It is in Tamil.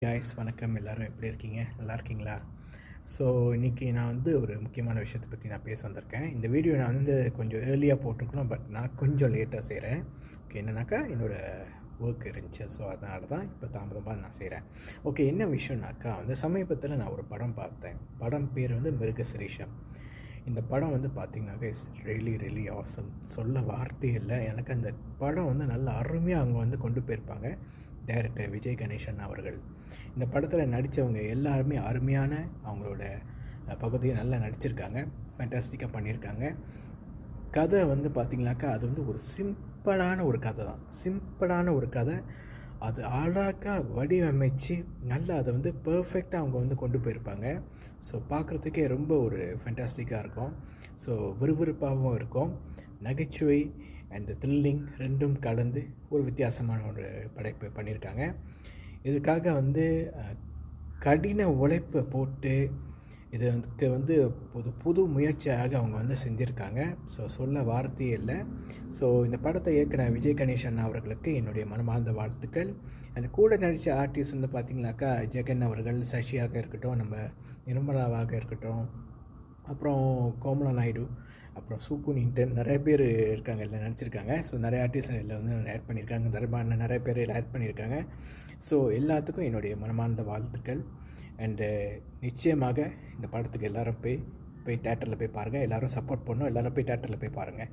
காய்ஸ் வணக்கம். எல்லோரும் எப்படி இருக்கீங்க? நல்லா இருக்கீங்களா? ஸோ இன்றைக்கி நான் வந்து ஒரு முக்கியமான விஷயத்தை பற்றி நான் பேச வந்திருக்கேன். இந்த வீடியோ நான் வந்து கொஞ்சம் ஏர்லியாக போட்டிருக்கணும், பட் நான் கொஞ்சம் லேட்டாக செய்கிறேன். ஓகே, என்னன்னாக்கா என்னோடய ஒர்க் இருந்துச்சு. ஸோ அதனால தான் இப்போ தாமதமாக நான் செய்கிறேன். ஓகே, என்ன விஷயம்னாக்கா வந்து சமீபத்தில் நான் ஒரு படம் பார்த்தேன். படம் பேர் வந்து மிருகசிரீஷம். இந்த படம் வந்து பார்த்திங்கனாக்கா இட்ஸ் ரியலி ஆசம். சொல்ல வார்த்தையே இல்லை. எனக்கு அந்த படம் வந்து நல்ல அருமையாக அவங்க வந்து கொண்டு போயிருப்பாங்க. டைரக்டர் விஜய் கணேசன் அவர்கள். இந்த படத்தில் நடித்தவங்க எல்லாருமே அருமையான அவங்களோட பகுதியை நல்லா நடிச்சிருக்காங்க. ஃபேண்டாஸ்டிக்காக பண்ணியிருக்காங்க. கதை வந்து பார்த்திங்கனாக்கா அது வந்து ஒரு சிம்பிளான ஒரு கதை தான். சிம்பிளான ஒரு கதை. அது அழகாக வடிவமைச்சு நல்லா அதை வந்து பர்ஃபெக்டாக அவங்க வந்து கொண்டு போயிருப்பாங்க. ஸோ பார்க்குறதுக்கே ரொம்ப ஒரு ஃபேண்டாஸ்டிக்காக இருக்கும். ஸோ விறுவிறுப்பாகவும் இருக்கும். நகைச்சுவை அண்ட் த்ரில்லிங் ரெண்டும் கலந்து ஒரு வித்தியாசமான ஒரு படைப்பு பண்ணியிருக்காங்க. இதுக்காக வந்து கடின உழைப்பை போட்டு இதுக்கு வந்து புது முயற்சியாக அவங்க வந்து செஞ்சுருக்காங்க. ஸோ சொல்ல வார்த்தையே இல்லை. ஸோ இந்த படத்தை இயக்குன விஜய் கணேசன் அவர்களுக்கு என்னுடைய மனமார்ந்த வாழ்த்துக்கள். அந்த கூட நடித்த ஆர்டிஸ்ட் வந்து பார்த்திங்கனாக்கா ஜெகன் அவர்கள், சசியாக இருக்கட்டும், நம்ம நிர்மலாவாக இருக்கட்டும், அப்புறம் கோமலா நாயுடு, அப்புறம் சூக்குனின்ட்டு நிறைய பேர் இருக்காங்க, இதில் நடிச்சிருக்காங்க. ஸோ நிறைய ஆர்டிஸ்ட் இதில் வந்து ஆட் பண்ணியிருக்காங்க. தர்பான நிறைய பேர் இதில் ஆட் பண்ணியிருக்காங்க. ஸோ எல்லாத்துக்கும் என்னுடைய மனமார்ந்த வாழ்த்துக்கள். அண்டு நிச்சயமாக இந்த படத்துக்கு எல்லோரும் போய் தேட்டரில் போய் பாருங்கள். எல்லோரும் சப்போர்ட் பண்ணணும். எல்லோரும் போய் தேட்டரில் போய் பாருங்கள்.